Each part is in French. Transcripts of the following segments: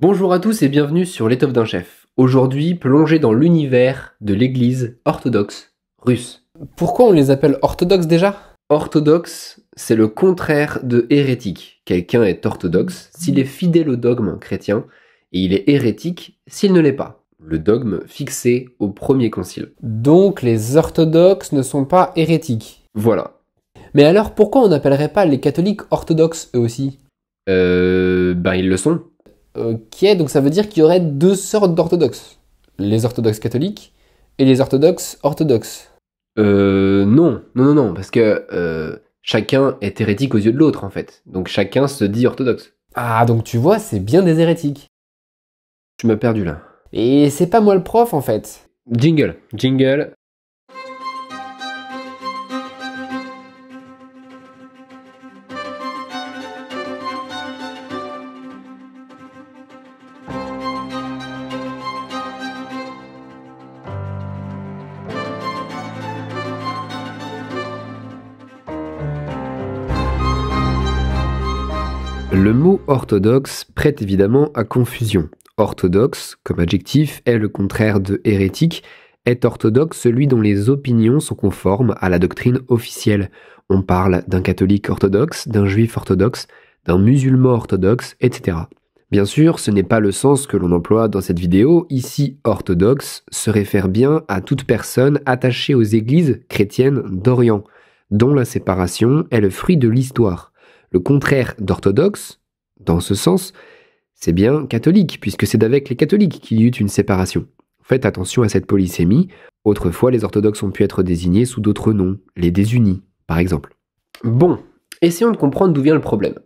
Bonjour à tous et bienvenue sur l'étoffe d'un chef. Aujourd'hui, plongé dans l'univers de l'église orthodoxe russe. Pourquoi on les appelle orthodoxes déjà? Orthodoxe, c'est le contraire de hérétique. Quelqu'un est orthodoxe s'il est fidèle au dogme chrétien et il est hérétique s'il ne l'est pas. Le dogme fixé au premier concile. Donc les orthodoxes ne sont pas hérétiques. Voilà. Mais alors pourquoi on n'appellerait pas les catholiques orthodoxes eux aussi? Ils le sont. Ok, donc ça veut dire qu'il y aurait deux sortes d'orthodoxes. Les orthodoxes catholiques et les orthodoxes orthodoxes. Non, parce que chacun est hérétique aux yeux de l'autre en fait. Donc chacun se dit orthodoxe. Ah, donc tu vois, c'est bien des hérétiques. Tu m'as perdu là. Et c'est pas moi le prof en fait. Jingle. Le mot orthodoxe prête évidemment à confusion. Orthodoxe, comme adjectif, est le contraire de hérétique. Est orthodoxe celui dont les opinions sont conformes à la doctrine officielle. On parle d'un catholique orthodoxe, d'un juif orthodoxe, d'un musulman orthodoxe, etc. Bien sûr, ce n'est pas le sens que l'on emploie dans cette vidéo. Ici, orthodoxe se réfère bien à toute personne attachée aux églises chrétiennes d'Orient, dont la séparation est le fruit de l'histoire. Le contraire d'orthodoxe, dans ce sens, c'est bien catholique, puisque c'est avec les catholiques qu'il y eut une séparation. Faites attention à cette polysémie. Autrefois, les orthodoxes ont pu être désignés sous d'autres noms, les désunis, par exemple. Bon, essayons de comprendre d'où vient le problème.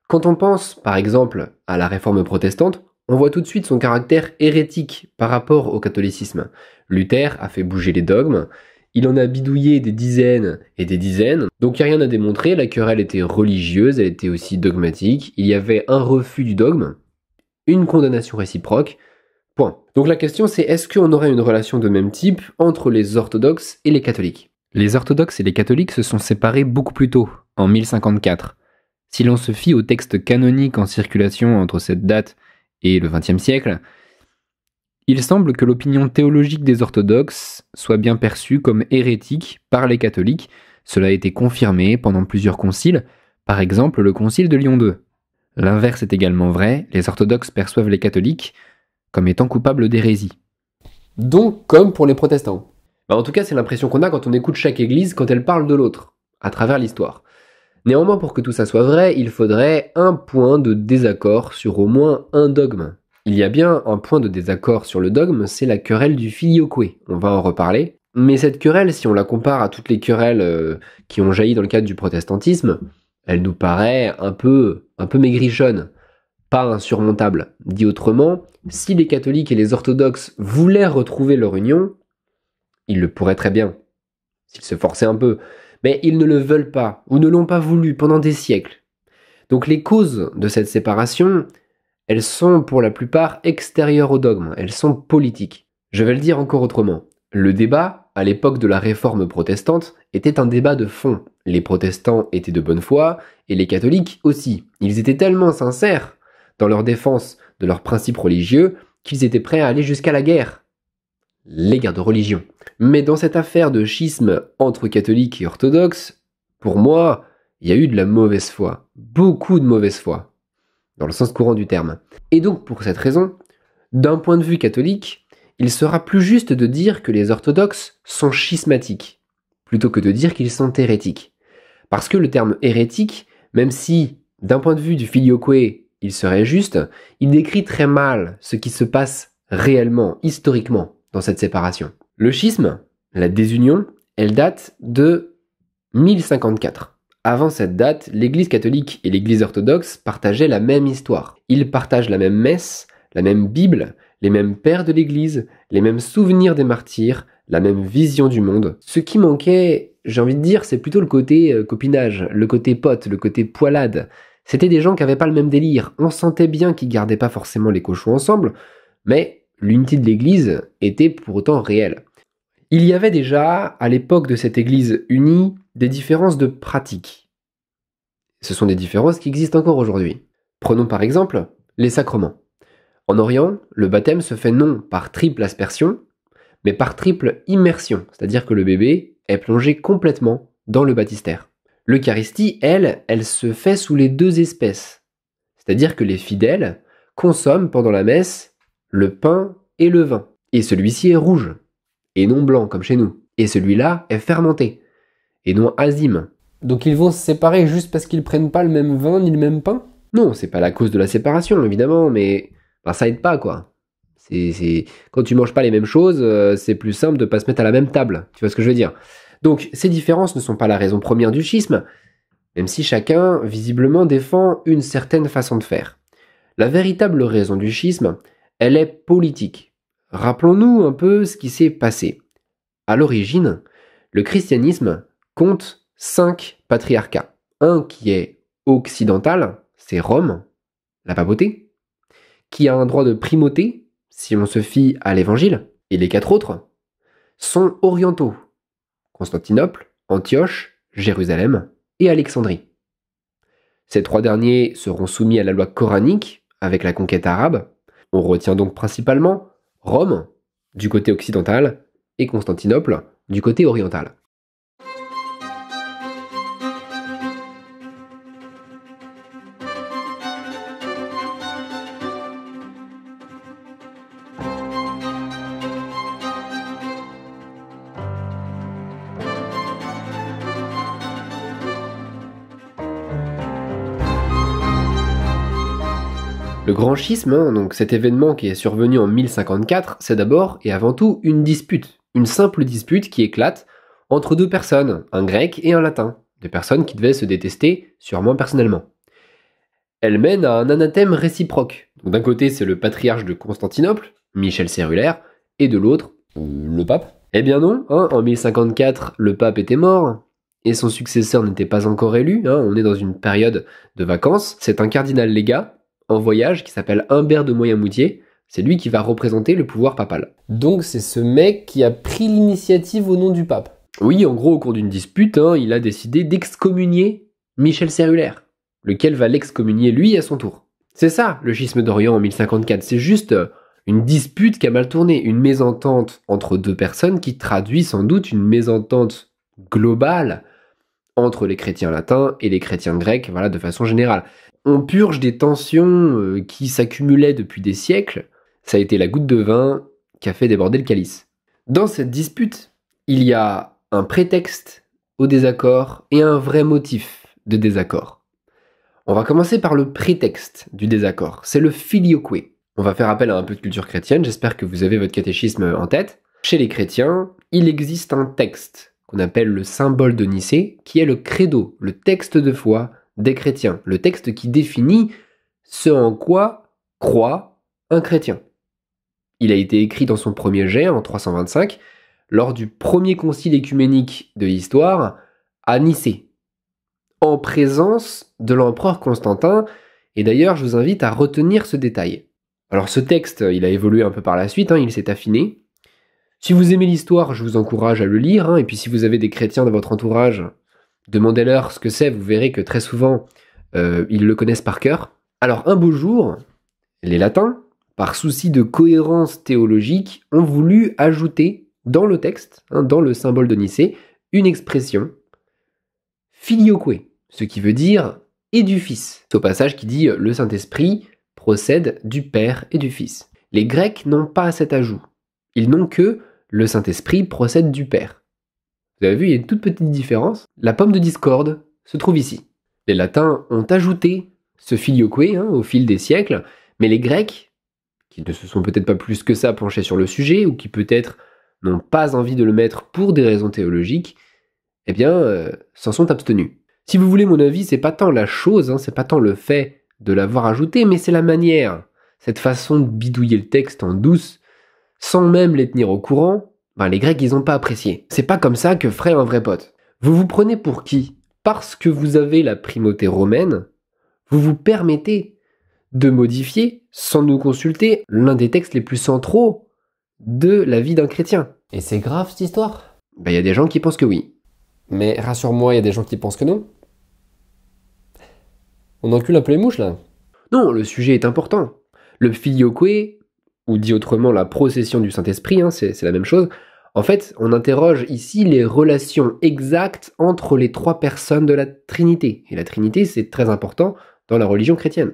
Quand on pense, par exemple, à la réforme protestante, on voit tout de suite son caractère hérétique par rapport au catholicisme. Luther a fait bouger les dogmes, il en a bidouillé des dizaines et des dizaines, donc il n'y a rien à démontrer, la querelle était religieuse, elle était aussi dogmatique, il y avait un refus du dogme, une condamnation réciproque, point. Donc la question c'est, est-ce qu'on aurait une relation de même type entre les orthodoxes et les catholiques? Les orthodoxes et les catholiques se sont séparés beaucoup plus tôt, en 1054. Si l'on se fie aux textes canoniques en circulation entre cette date et le XXe siècle, il semble que l'opinion théologique des orthodoxes soit bien perçue comme hérétique par les catholiques. Cela a été confirmé pendant plusieurs conciles, par exemple le concile de Lyon II. L'inverse est également vrai, les orthodoxes perçoivent les catholiques comme étant coupables d'hérésie. Donc comme pour les protestants. En tout cas, c'est l'impression qu'on a quand on écoute chaque église quand elle parle de l'autre, à travers l'histoire. Néanmoins, pour que tout ça soit vrai, il faudrait un point de désaccord sur au moins un dogme. Il y a bien un point de désaccord sur le dogme, c'est la querelle du filioque. On va en reparler. Mais cette querelle, si on la compare à toutes les querelles qui ont jailli dans le cadre du protestantisme, elle nous paraît un peu maigrichonne, pas insurmontable. Dit autrement, si les catholiques et les orthodoxes voulaient retrouver leur union, ils le pourraient très bien, s'ils se forçaient un peu. Mais ils ne le veulent pas, ou ne l'ont pas voulu pendant des siècles. Donc les causes de cette séparation, elles sont pour la plupart extérieures au dogme, elles sont politiques. Je vais le dire encore autrement. Le débat, à l'époque de la réforme protestante, était un débat de fond. Les protestants étaient de bonne foi, et les catholiques aussi. Ils étaient tellement sincères dans leur défense de leurs principes religieux qu'ils étaient prêts à aller jusqu'à la guerre. Les guerres de religion. Mais dans cette affaire de schisme entre catholiques et orthodoxes, pour moi, il y a eu de la mauvaise foi. Beaucoup de mauvaise foi. Dans le sens courant du terme. Et donc, pour cette raison, d'un point de vue catholique, il sera plus juste de dire que les orthodoxes sont schismatiques, plutôt que de dire qu'ils sont hérétiques. Parce que le terme hérétique, même si, d'un point de vue du filioque, il serait juste, il décrit très mal ce qui se passe réellement, historiquement, dans cette séparation. Le schisme, la désunion, elle date de 1054. Avant cette date, l'Église catholique et l'Église orthodoxe partageaient la même histoire. Ils partagent la même messe, la même Bible, les mêmes pères de l'Église, les mêmes souvenirs des martyrs, la même vision du monde. Ce qui manquait, j'ai envie de dire, c'est plutôt le côté copinage, le côté pote, le côté poilade. C'était des gens qui n'avaient pas le même délire. On sentait bien qu'ils gardaient pas forcément les cochons ensemble, mais l'unité de l'Église était pour autant réelle. Il y avait déjà, à l'époque de cette Église unie, des différences de pratique. Ce sont des différences qui existent encore aujourd'hui. Prenons par exemple les sacrements. En Orient, le baptême se fait non par triple aspersion, mais par triple immersion, c'est-à-dire que le bébé est plongé complètement dans le baptistère. L'Eucharistie, elle se fait sous les deux espèces, c'est-à-dire que les fidèles consomment pendant la messe le pain et le vin, et celui-ci est rouge, et non blanc comme chez nous, et celui-là est fermenté, et non azime. Donc ils vont se séparer juste parce qu'ils prennent pas le même vin ni le même pain? Non, c'est pas la cause de la séparation, évidemment, mais ça aide pas, quoi. Quand tu manges pas les mêmes choses, c'est plus simple de pas se mettre à la même table. Tu vois ce que je veux dire? Donc, ces différences ne sont pas la raison première du schisme, même si chacun, visiblement, défend une certaine façon de faire. La véritable raison du schisme, elle est politique. Rappelons-nous un peu ce qui s'est passé. À l'origine, le christianisme compte 5 patriarcats. Un qui est occidental, c'est Rome, la papauté, qui a un droit de primauté, si on se fie à l'évangile, et les 4 autres sont orientaux, Constantinople, Antioche, Jérusalem et Alexandrie. Ces 3 derniers seront soumis à la loi coranique avec la conquête arabe. On retient donc principalement Rome, du côté occidental, et Constantinople, du côté oriental. Le grand schisme, donc cet événement qui est survenu en 1054, c'est d'abord et avant tout une dispute, une simple dispute qui éclate entre deux personnes, un grec et un latin, deux personnes qui devaient se détester, sûrement personnellement. Elle mène à un anathème réciproque. D'un côté, c'est le patriarche de Constantinople, Michel Cérulaire, et de l'autre, Le pape? eh bien non, en 1054, le pape était mort, et son successeur n'était pas encore élu, on est dans une période de vacances, c'est un cardinal légat, en voyage, qui s'appelle Humbert de Moyenmoutier, c'est lui qui va représenter le pouvoir papal. Donc c'est ce mec qui a pris l'initiative au nom du pape. Oui, en gros, au cours d'une dispute, il a décidé d'excommunier Michel Cérulaire, lequel va l'excommunier lui à son tour. C'est ça, le schisme d'Orient en 1054, c'est juste une dispute qui a mal tourné, une mésentente entre deux personnes qui traduit sans doute une mésentente globale entre les chrétiens latins et les chrétiens grecs, voilà, de façon générale. On purge des tensions qui s'accumulaient depuis des siècles, ça a été la goutte de vin qui a fait déborder le calice. Dans cette dispute, il y a un prétexte au désaccord et un vrai motif de désaccord. On va commencer par le prétexte du désaccord, c'est le filioque. On va faire appel à un peu de culture chrétienne, j'espère que vous avez votre catéchisme en tête. Chez les chrétiens, il existe un texte qu'on appelle le symbole de Nicée, qui est le credo, le texte de foi des chrétiens, le texte qui définit ce en quoi croit un chrétien. Il a été écrit dans son premier jet en 325, lors du premier concile écuménique de l'histoire à Nicée, en présence de l'empereur Constantin, et d'ailleurs je vous invite à retenir ce détail. Alors ce texte, il a évolué un peu par la suite, il s'est affiné. Si vous aimez l'histoire, je vous encourage à le lire, et puis si vous avez des chrétiens dans votre entourage, demandez-leur ce que c'est, vous verrez que très souvent, ils le connaissent par cœur. Alors un beau jour, les latins, par souci de cohérence théologique, ont voulu ajouter dans le texte, dans le symbole de Nicée, une expression filioque, ce qui veut dire « et du Fils ». C'est au passage qui dit « le Saint-Esprit procède du Père et du Fils ». Les Grecs n'ont pas cet ajout. Ils n'ont que « le Saint-Esprit procède du Père ». Vous avez vu, il y a une toute petite différence. La pomme de discorde se trouve ici. Les Latins ont ajouté ce filioque au fil des siècles, mais les Grecs, qui ne se sont peut-être pas plus que ça penchés sur le sujet, ou qui peut-être n'ont pas envie de le mettre pour des raisons théologiques, s'en sont abstenus. Si vous voulez mon avis, c'est pas tant la chose, c'est pas tant le fait de l'avoir ajouté, mais c'est la manière, cette façon de bidouiller le texte en douce, sans même les tenir au courant. Les Grecs, ils n'ont pas apprécié. C'est pas comme ça que ferait un vrai pote. Vous vous prenez pour qui? Parce que vous avez la primauté romaine, vous vous permettez de modifier, sans nous consulter, l'un des textes les plus centraux de la vie d'un chrétien. Et c'est grave cette histoire? Il y a des gens qui pensent que oui. Mais rassure-moi, il y a des gens qui pensent que non. On encule un peu les mouches là. Non, le sujet est important. Le filioque, ou dit autrement la procession du Saint-Esprit, hein, c'est la même chose. En fait, on interroge ici les relations exactes entre les trois personnes de la Trinité. Et la Trinité, c'est très important dans la religion chrétienne.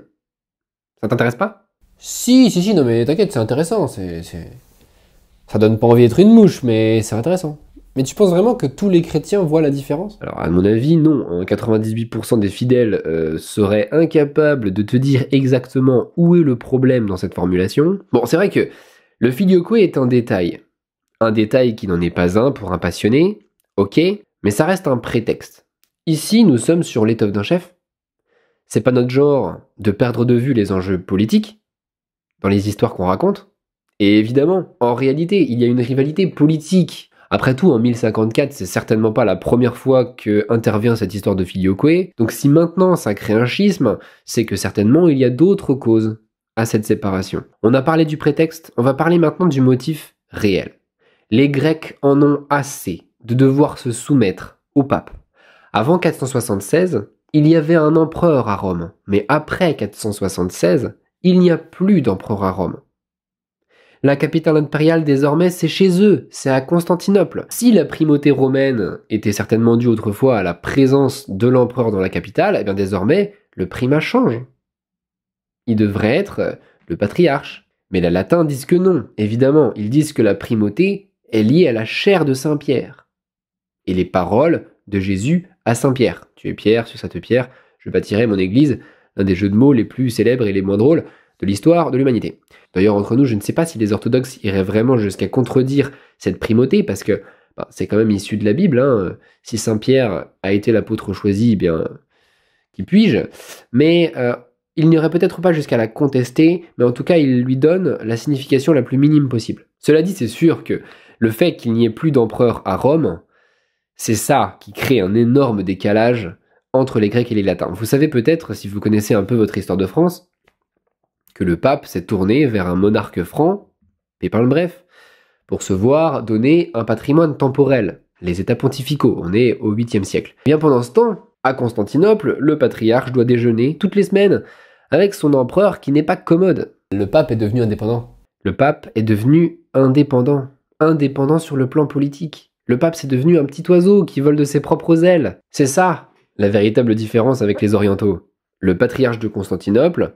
Ça t'intéresse pas? Si, non mais t'inquiète, c'est intéressant. Ça donne pas envie d'être une mouche, mais c'est intéressant. Mais tu penses vraiment que tous les chrétiens voient la différence? Alors, à mon avis, non. 98% des fidèles seraient incapables de te dire exactement où est le problème dans cette formulation. Bon, c'est vrai que le filioque est un détail. Un détail qui n'en est pas un pour un passionné, ok, mais ça reste un prétexte. Ici, nous sommes sur l'étoffe d'un chef. C'est pas notre genre de perdre de vue les enjeux politiques dans les histoires qu'on raconte. Et évidemment, en réalité, il y a une rivalité politique. Après tout, en 1054, c'est certainement pas la première fois que intervient cette histoire de filioque. Donc si maintenant ça crée un schisme, c'est que certainement il y a d'autres causes à cette séparation. On a parlé du prétexte, on va parler maintenant du motif réel. Les Grecs en ont assez de devoir se soumettre au pape. Avant 476, il y avait un empereur à Rome, mais après 476, il n'y a plus d'empereur à Rome. La capitale impériale désormais, c'est chez eux, c'est à Constantinople. Si la primauté romaine était certainement due autrefois à la présence de l'empereur dans la capitale, eh bien désormais, le primat change. Il devrait être le patriarche. Mais les latins disent que non, évidemment, ils disent que la primauté est liée à la chair de Saint Pierre. Et les paroles de Jésus à Saint Pierre. Tu es Pierre, sur cette pierre, je bâtirai mon église, l'un des jeux de mots les plus célèbres et les moins drôles de l'histoire de l'humanité. D'ailleurs, entre nous, je ne sais pas si les orthodoxes iraient vraiment jusqu'à contredire cette primauté, parce que c'est quand même issu de la Bible. Hein. Si Saint Pierre a été l'apôtre choisi, eh bien, qui puis-je? Mais il n'irait peut-être pas jusqu'à la contester, mais en tout cas, il lui donne la signification la plus minime possible. Cela dit, c'est sûr que le fait qu'il n'y ait plus d'empereur à Rome, c'est ça qui crée un énorme décalage entre les Grecs et les Latins. Vous savez peut-être, si vous connaissez un peu votre histoire de France, que le pape s'est tourné vers un monarque franc, Pépin le Bref, pour se voir donner un patrimoine temporel, les états pontificaux. On est au 8e siècle. Bien pendant ce temps, à Constantinople, le patriarche doit déjeuner toutes les semaines avec son empereur qui n'est pas commode. Le pape est devenu indépendant. Le pape est devenu indépendant. Indépendant sur le plan politique. Le pape, c'est devenu un petit oiseau qui vole de ses propres ailes. C'est ça, la véritable différence avec les orientaux. Le patriarche de Constantinople,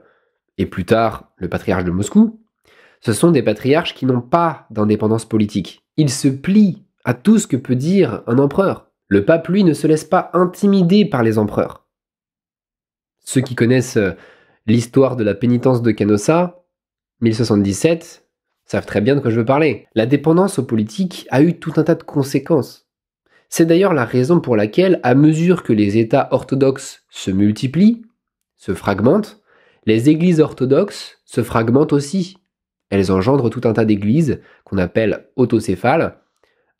et plus tard le patriarche de Moscou, ce sont des patriarches qui n'ont pas d'indépendance politique. Ils se plient à tout ce que peut dire un empereur. Le pape, lui, ne se laisse pas intimider par les empereurs. Ceux qui connaissent l'histoire de la pénitence de Canossa, 1077, savent très bien de quoi je veux parler. La dépendance aux politiques a eu tout un tas de conséquences. C'est d'ailleurs la raison pour laquelle, à mesure que les États orthodoxes se multiplient, se fragmentent, les églises orthodoxes se fragmentent aussi. Elles engendrent tout un tas d'églises qu'on appelle autocéphales,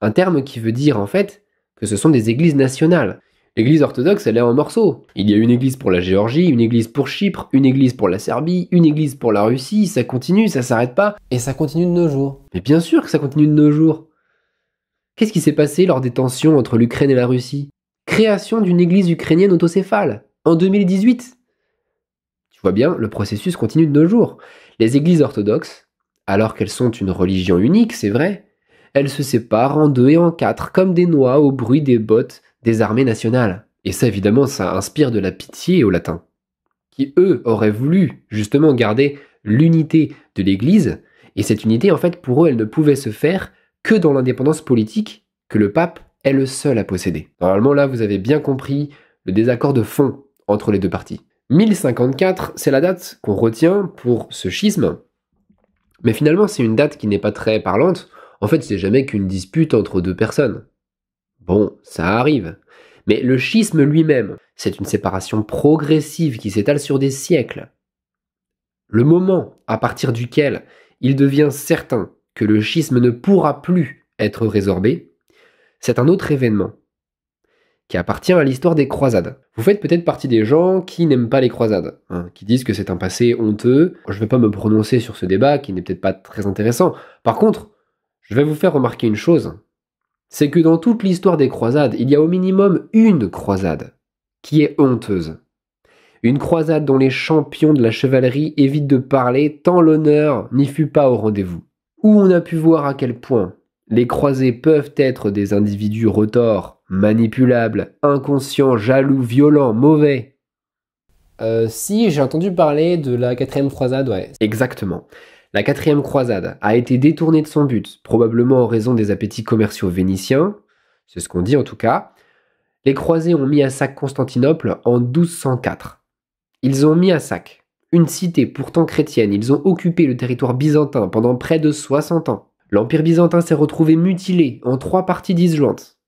un terme qui veut dire en fait que ce sont des églises nationales. L'église orthodoxe, elle est en morceaux. Il y a une église pour la Géorgie, une église pour Chypre, une église pour la Serbie, une église pour la Russie, ça continue, ça s'arrête pas. Et ça continue de nos jours. Mais bien sûr que ça continue de nos jours. Qu'est-ce qui s'est passé lors des tensions entre l'Ukraine et la Russie? Création d'une église ukrainienne autocéphale, en 2018. Tu vois bien, le processus continue de nos jours. Les églises orthodoxes, alors qu'elles sont une religion unique, c'est vrai, elles se séparent en 2 et en 4, comme des noix au bruit des bottes des armées nationales. Et ça, évidemment, ça inspire de la pitié aux latins, qui, eux, auraient voulu, justement, garder l'unité de l'Église, et cette unité, en fait, pour eux, elle ne pouvait se faire que dans l'indépendance politique que le pape est le seul à posséder. Normalement, là, vous avez bien compris le désaccord de fond entre les deux parties. 1054, c'est la date qu'on retient pour ce schisme, mais finalement, c'est une date qui n'est pas très parlante. En fait, c'est jamais qu'une dispute entre deux personnes. Bon, ça arrive. Mais le schisme lui-même, c'est une séparation progressive qui s'étale sur des siècles. Le moment à partir duquel il devient certain que le schisme ne pourra plus être résorbé, c'est un autre événement qui appartient à l'histoire des croisades. Vous faites peut-être partie des gens qui n'aiment pas les croisades, qui disent que c'est un passé honteux. Je ne vais pas me prononcer sur ce débat qui n'est peut-être pas très intéressant. Par contre, je vais vous faire remarquer une chose. C'est que dans toute l'histoire des croisades, il y a au minimum une croisade qui est honteuse. Une croisade dont les champions de la chevalerie évitent de parler tant l'honneur n'y fut pas au rendez-vous. Où on a pu voir à quel point les croisés peuvent être des individus retors, manipulables, inconscients, jaloux, violents, mauvais. Si, j'ai entendu parler de la 4e croisade, ouais. Exactement. La 4e croisade a été détournée de son but, probablement en raison des appétits commerciaux vénitiens, c'est ce qu'on dit en tout cas. Les croisés ont mis à sac Constantinople en 1204. Ils ont mis à sac une cité pourtant chrétienne, ils ont occupé le territoire byzantin pendant près de 60 ans. L'Empire byzantin s'est retrouvé mutilé en 3 parties disjointes.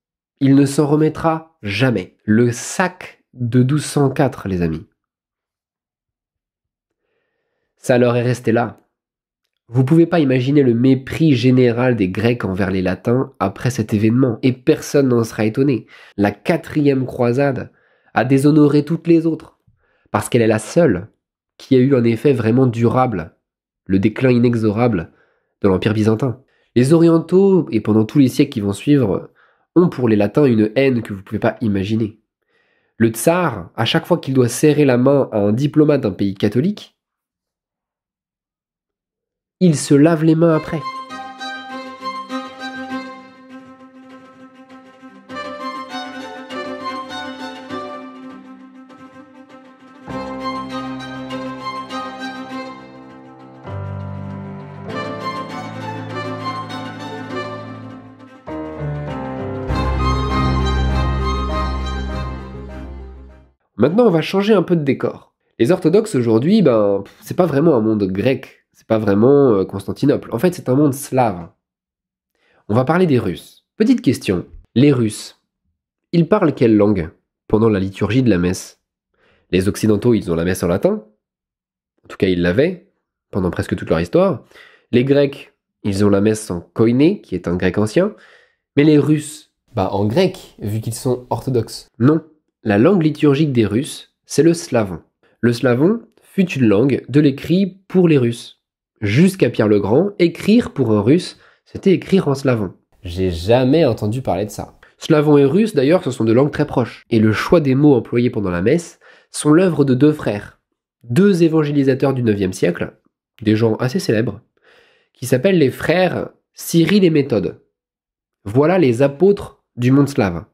Il ne s'en remettra jamais. Le sac de 1204, les amis. Ça leur est resté là. Vous pouvez pas imaginer le mépris général des Grecs envers les Latins après cet événement, et personne n'en sera étonné. La 4e croisade a déshonoré toutes les autres, parce qu'elle est la seule qui a eu un effet vraiment durable, le déclin inexorable de l'Empire byzantin. Les Orientaux, et pendant tous les siècles qui vont suivre, ont pour les Latins une haine que vous pouvez pas imaginer. Le tsar, à chaque fois qu'il doit serrer la main à un diplomate d'un pays catholique, il se lave les mains après. Maintenant, on va changer un peu de décor. Les orthodoxes aujourd'hui, c'est pas vraiment un monde grec. C'est pas vraiment Constantinople. En fait, c'est un monde slave. On va parler des Russes. Petite question. Les Russes, ils parlent quelle langue pendant la liturgie de la messe? Les Occidentaux, ils ont la messe en latin. En tout cas, ils l'avaient pendant presque toute leur histoire. Les Grecs, ils ont la messe en koiné, qui est un grec ancien. Mais les Russes... En grec, vu qu'ils sont orthodoxes. Non. La langue liturgique des Russes, c'est le slavon. Le slavon fut une langue de l'écrit pour les Russes. Jusqu'à Pierre le Grand, écrire pour un Russe, c'était écrire en slavon. J'ai jamais entendu parler de ça. Slavon et russe, d'ailleurs, ce sont deux langues très proches. Et le choix des mots employés pendant la messe sont l'œuvre de 2 frères, 2 évangélisateurs du 9e siècle, des gens assez célèbres, qui s'appellent les frères Cyril et Méthode. Voilà les apôtres du monde slave,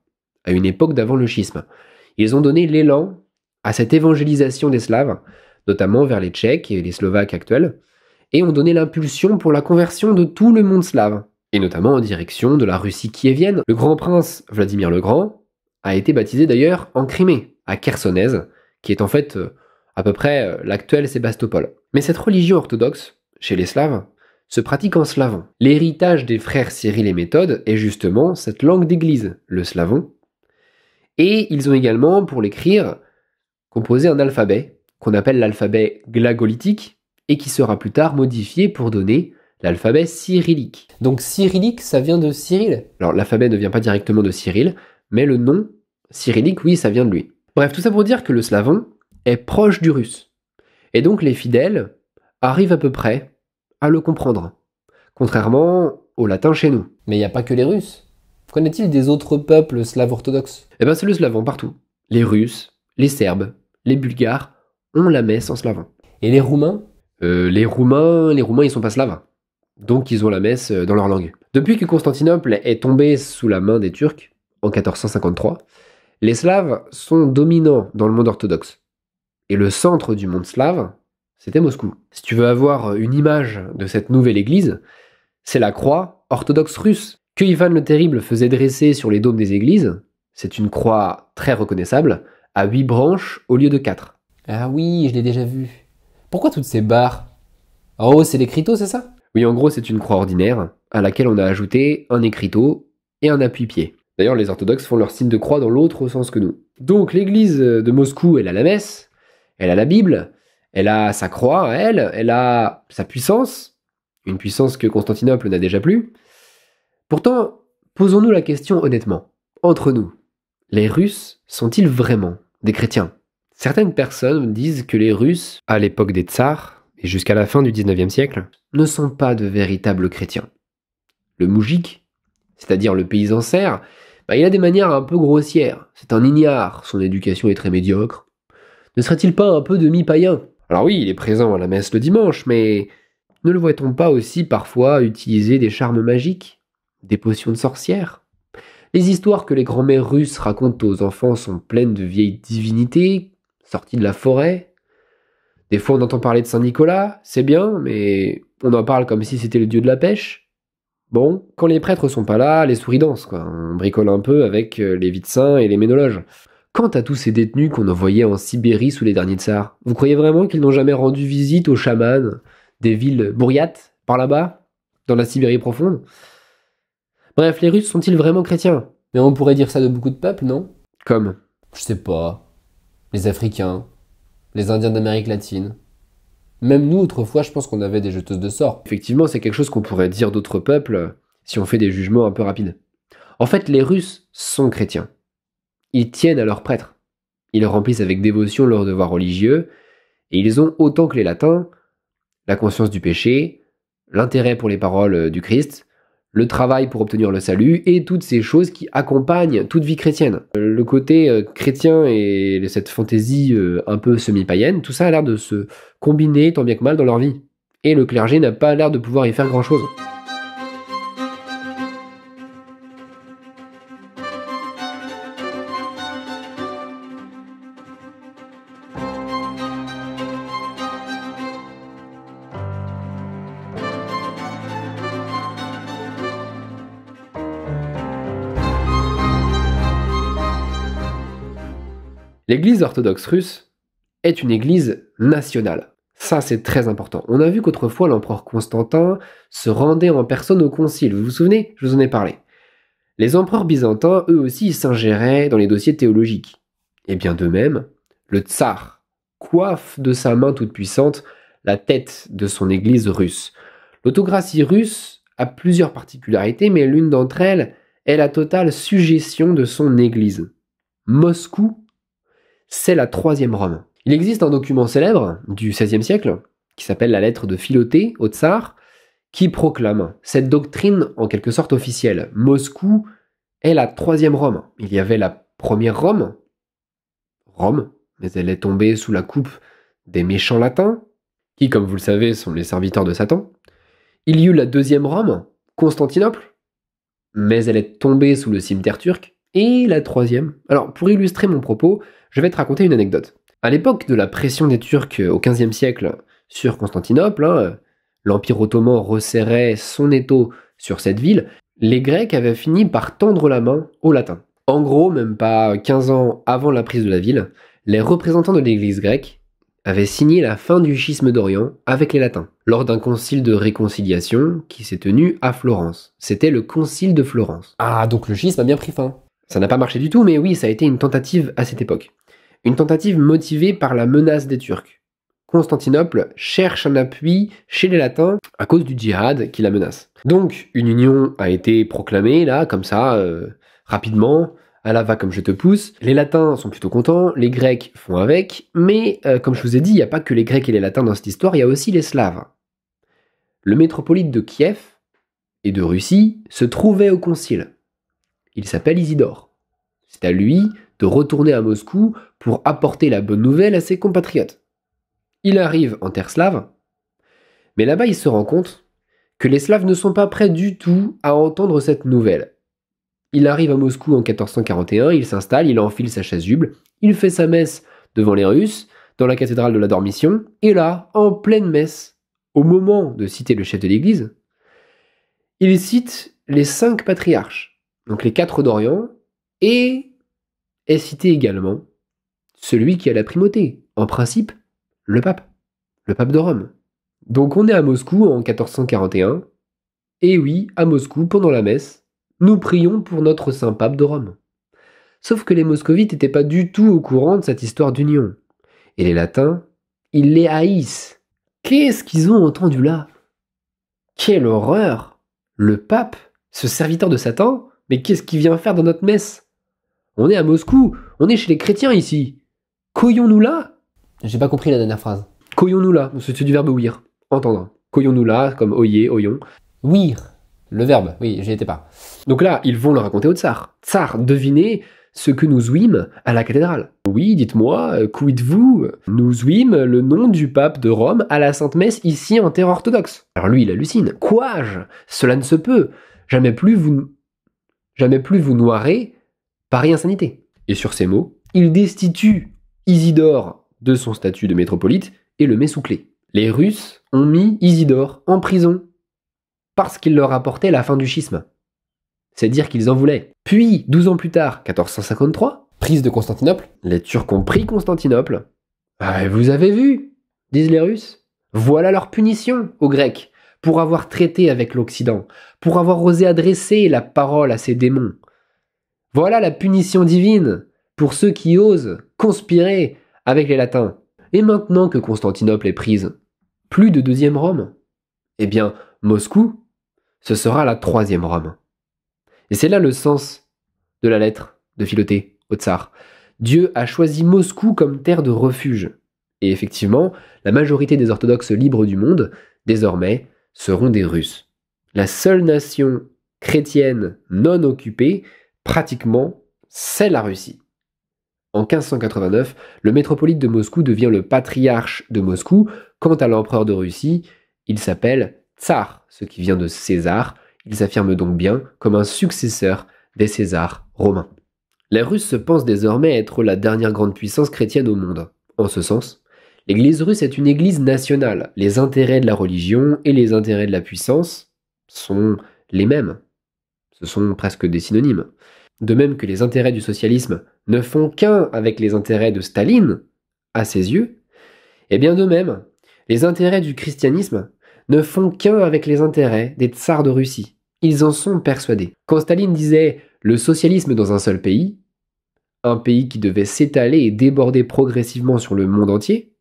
à une époque d'avant le schisme. Ils ont donné l'élan à cette évangélisation des Slaves, notamment vers les Tchèques et les Slovaques actuels, et ont donné l'impulsion pour la conversion de tout le monde slave, et notamment en direction de la Russie kievienne. Le grand prince Vladimir le Grand a été baptisé d'ailleurs en Crimée, à Chersonèse, qui est en fait à peu près l'actuel Sébastopol. Mais cette religion orthodoxe, chez les Slaves, se pratique en slavon. L'héritage des frères Cyril et Méthode est justement cette langue d'église, le slavon, et ils ont également, pour l'écrire, composé un alphabet, qu'on appelle l'alphabet glagolitique, et qui sera plus tard modifié pour donner l'alphabet cyrillique. Donc cyrillique, ça vient de Cyril? Alors l'alphabet ne vient pas directement de Cyril, mais le nom cyrillique, oui, ça vient de lui. Bref, tout ça pour dire que le slavon est proche du russe. Et donc les fidèles arrivent à peu près à le comprendre, contrairement au latin chez nous. Mais il n'y a pas que les Russes. Qu'en est-il des autres peuples slaves orthodoxes? C'est le slavon partout. Les Russes, les Serbes, les Bulgares ont la messe en slavon. Et les Roumains? Les Roumains, ils sont pas slaves. Donc ils ont la messe dans leur langue. Depuis que Constantinople est tombée sous la main des Turcs, en 1453, les Slaves sont dominants dans le monde orthodoxe. Et le centre du monde slave, c'était Moscou. Si tu veux avoir une image de cette nouvelle église, c'est la croix orthodoxe russe que Ivan le Terrible faisait dresser sur les dômes des églises. C'est une croix très reconnaissable, à 8 branches au lieu de 4. Ah oui, je l'ai déjà vu. Pourquoi toutes ces barres? En haut, c'est l'écriteau, c'est ça? Oui, en gros, c'est une croix ordinaire, à laquelle on a ajouté un écriteau et un appui-pied. D'ailleurs, les orthodoxes font leur signe de croix dans l'autre sens que nous. Donc, l'église de Moscou, elle a la messe, elle a la Bible, elle a sa croix, elle a sa puissance, une puissance que Constantinople n'a déjà plus. Pourtant, posons-nous la question honnêtement. Entre nous, les Russes sont-ils vraiment des chrétiens? Certaines personnes disent que les Russes, à l'époque des tsars, et jusqu'à la fin du 19e siècle, ne sont pas de véritables chrétiens. Le moujik, c'est-à-dire le paysan serf, il a des manières un peu grossières. C'est un ignare, son éducation est très médiocre. Ne serait-il pas un peu demi-païen? Alors oui, il est présent à la messe le dimanche, mais ne le voit-on pas aussi parfois utiliser des charmes magiques? Des potions de sorcières? Les histoires que les grands-mères russes racontent aux enfants sont pleines de vieilles divinités, sorties de la forêt. Des fois on entend parler de Saint-Nicolas, c'est bien, mais on en parle comme si c'était le dieu de la pêche. Bon, quand les prêtres sont pas là, les souris dansent, quoi. On bricole un peu avec les vides-saints et les ménologes. Quant à tous ces détenus qu'on envoyait en Sibérie sous les derniers tsars, vous croyez vraiment qu'ils n'ont jamais rendu visite aux chamans des villes bourriates, par là-bas, dans la Sibérie profonde? Bref, les Russes sont-ils vraiment chrétiens? Mais on pourrait dire ça de beaucoup de peuples, non? Comme? Je sais pas. Les Africains, les Indiens d'Amérique latine. Même nous, autrefois, je pense qu'on avait des jeteuses de sorts. Effectivement, c'est quelque chose qu'on pourrait dire d'autres peuples si on fait des jugements un peu rapides. En fait, les Russes sont chrétiens. Ils tiennent à leurs prêtres. Ils remplissent avec dévotion leurs devoirs religieux, et ils ont, autant que les Latins, la conscience du péché, l'intérêt pour les paroles du Christ, le travail pour obtenir le salut, et toutes ces choses qui accompagnent toute vie chrétienne. Le côté chrétien et cette fantaisie un peu semi-païenne, tout ça a l'air de se combiner tant bien que mal dans leur vie. Et le clergé n'a pas l'air de pouvoir y faire grand-chose. L'église orthodoxe russe est une église nationale. Ça, c'est très important. On a vu qu'autrefois, l'empereur Constantin se rendait en personne au concile. Vous vous souvenez? Je vous en ai parlé. Les empereurs byzantins, eux aussi, s'ingéraient dans les dossiers théologiques. Et bien de même, le tsar coiffe de sa main toute puissante la tête de son église russe. L'autocratie russe a plusieurs particularités, mais l'une d'entre elles est la totale sujétion de son église. Moscou, c'est la troisième Rome. Il existe un document célèbre du XVIe siècle, qui s'appelle la lettre de Philotée au tsar, qui proclame cette doctrine en quelque sorte officielle. Moscou est la troisième Rome. Il y avait la première Rome, mais elle est tombée sous la coupe des méchants latins, qui, comme vous le savez, sont les serviteurs de Satan. Il y eut la deuxième Rome, Constantinople, mais elle est tombée sous le cimetière turc. Et la troisième. Alors, pour illustrer mon propos, je vais te raconter une anecdote. À l'époque de la pression des Turcs au XVe siècle sur Constantinople, l'Empire ottoman resserrait son étau sur cette ville, les Grecs avaient fini par tendre la main aux Latins. En gros, même pas 15 ans avant la prise de la ville, les représentants de l'Église grecque avaient signé la fin du schisme d'Orient avec les Latins, lors d'un concile de réconciliation qui s'est tenu à Florence. C'était le concile de Florence. Ah, donc le schisme a bien pris fin. Ça n'a pas marché du tout, mais oui, ça a été une tentative à cette époque. Une tentative motivée par la menace des Turcs. Constantinople cherche un appui chez les Latins à cause du djihad qui la menace. Donc, une union a été proclamée, là, comme ça, rapidement, à la va comme je te pousse. Les Latins sont plutôt contents, les Grecs font avec, mais comme je vous ai dit, il n'y a pas que les Grecs et les Latins dans cette histoire, il y a aussi les Slaves. Le métropolite de Kiev et de Russie se trouvait au concile. Il s'appelle Isidore. C'est à lui de retourner à Moscou pour apporter la bonne nouvelle à ses compatriotes. Il arrive en terre slave, mais là-bas il se rend compte que les Slaves ne sont pas prêts du tout à entendre cette nouvelle. Il arrive à Moscou en 1441, il s'installe, il enfile sa chasuble, il fait sa messe devant les Russes, dans la cathédrale de la Dormition, et là, en pleine messe, au moment de citer le chef de l'église, il cite les 5 patriarches, donc les 4 d'Orient, et est cité également celui qui a la primauté, en principe, le pape de Rome. Donc on est à Moscou en 1441, et oui, à Moscou, pendant la messe, nous prions pour notre saint pape de Rome. Sauf que les moscovites n'étaient pas du tout au courant de cette histoire d'union. Et les latins, ils les haïssent. Qu'est-ce qu'ils ont entendu là? Quelle horreur! Le pape, ce serviteur de Satan, mais qu'est-ce qu'il vient faire dans notre messe? On est à Moscou, on est chez les chrétiens ici. Coyons-nous là? J'ai pas compris la dernière phrase. Coyons-nous là, c'est du verbe ouïr, entendre. Coyons-nous là, comme oyer, oyons. Ouïr, le verbe, oui, j'y étais pas. Donc là, ils vont le raconter au tsar. Tsar, devinez, ce que nous ouïmes à la cathédrale. Oui, dites-moi, quid-vous? Nous ouïmes le nom du pape de Rome à la Sainte Messe ici en terre orthodoxe. Alors lui, il hallucine. Quoi-je? Cela ne se peut. Jamais plus vous noierez Paris insanité. Et sur ces mots, il destitue Isidore de son statut de métropolite et le met sous clé. Les Russes ont mis Isidore en prison parce qu'il leur apportait la fin du schisme. C'est dire qu'ils en voulaient. Puis, 12 ans plus tard, 1453, Prise de Constantinople. les Turcs ont pris Constantinople. Ah, vous avez vu, disent les Russes. Voilà leur punition aux Grecs pour avoir traité avec l'Occident, pour avoir osé adresser la parole à ces démons. Voilà la punition divine pour ceux qui osent conspirer avec les Latins. Et maintenant que Constantinople est prise, plus de deuxième Rome. Eh bien, Moscou, ce sera la troisième Rome. Et c'est là le sens de la lettre de Philoté au tsar. Dieu a choisi Moscou comme terre de refuge. Et effectivement, la majorité des orthodoxes libres du monde, désormais, seront des Russes. La seule nation chrétienne non occupée, pratiquement, c'est la Russie. En 1589, le métropolite de Moscou devient le patriarche de Moscou. Quant à l'empereur de Russie, il s'appelle Tsar, ce qui vient de César. Il s'affirme donc bien comme un successeur des Césars romains. Les Russes se pensent désormais être la dernière grande puissance chrétienne au monde. En ce sens, l'Église russe est une Église nationale. Les intérêts de la religion et les intérêts de la puissance sont les mêmes. Ce sont presque des synonymes. De même que les intérêts du socialisme ne font qu'un avec les intérêts de Staline, à ses yeux, et bien de même, les intérêts du christianisme ne font qu'un avec les intérêts des tsars de Russie. Ils en sont persuadés. Quand Staline disait « le socialisme dans un seul pays », un pays qui devait s'étaler et déborder progressivement sur le monde entier,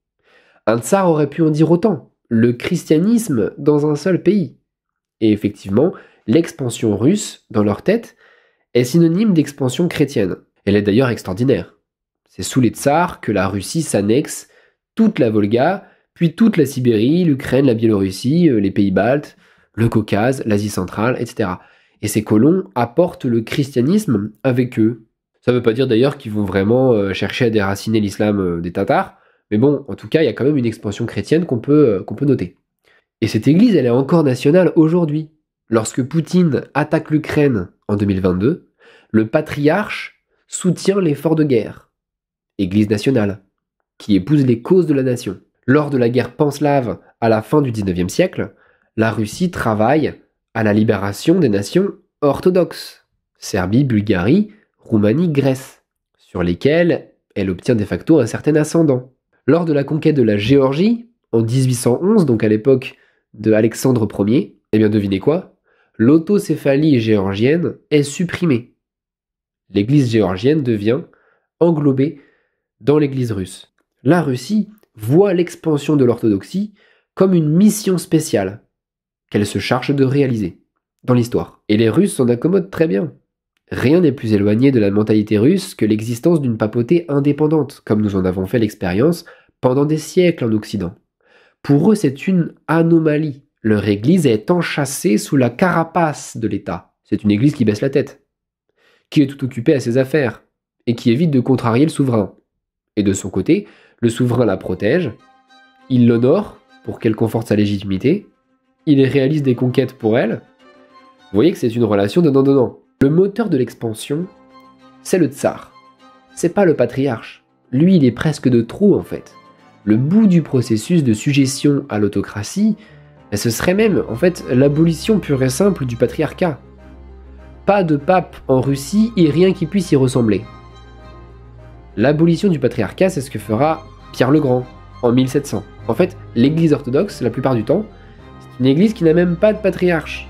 un tsar aurait pu en dire autant, le christianisme dans un seul pays. Et effectivement, l'expansion russe, dans leur tête, est synonyme d'expansion chrétienne. Elle est d'ailleurs extraordinaire. C'est sous les tsars que la Russie s'annexe toute la Volga, puis toute la Sibérie, l'Ukraine, la Biélorussie, les pays baltes, le Caucase, l'Asie centrale, etc. Et ces colons apportent le christianisme avec eux. Ça ne veut pas dire d'ailleurs qu'ils vont vraiment chercher à déraciner l'islam des Tatars, mais bon, en tout cas, il y a quand même une expansion chrétienne qu'on peut noter. Et cette église, elle est encore nationale aujourd'hui. Lorsque Poutine attaque l'Ukraine en 2022, le patriarche soutient l'effort de guerre. Église nationale, qui épouse les causes de la nation. Lors de la guerre panslave à la fin du XIXe siècle, la Russie travaille à la libération des nations orthodoxes, Serbie, Bulgarie, Roumanie, Grèce, sur lesquelles elle obtient de facto un certain ascendant. Lors de la conquête de la Géorgie, en 1811, donc à l'époque de Alexandre Ier, eh bien devinez quoi? L'autocéphalie géorgienne est supprimée. L'église géorgienne devient englobée dans l'église russe. La Russie voit l'expansion de l'orthodoxie comme une mission spéciale qu'elle se charge de réaliser dans l'histoire. Et les Russes s'en accommodent très bien. Rien n'est plus éloigné de la mentalité russe que l'existence d'une papauté indépendante, comme nous en avons fait l'expérience pendant des siècles en Occident. Pour eux, c'est une anomalie. Leur église est enchâssée sous la carapace de l'État. C'est une église qui baisse la tête, qui est tout occupée à ses affaires, et qui évite de contrarier le souverain. Et de son côté, le souverain la protège, il l'honore pour qu'elle conforte sa légitimité, il réalise des conquêtes pour elle. Vous voyez que c'est une relation donnant-donnant. Le moteur de l'expansion, c'est le tsar. C'est pas le patriarche. Lui, il est presque de trop en fait. Le bout du processus de sujétion à l'autocratie, ce serait même en fait l'abolition pure et simple du patriarcat. Pas de pape en Russie et rien qui puisse y ressembler. L'abolition du patriarcat, c'est ce que fera Pierre le Grand en 1700. En fait, l'église orthodoxe, la plupart du temps, c'est une église qui n'a même pas de patriarche.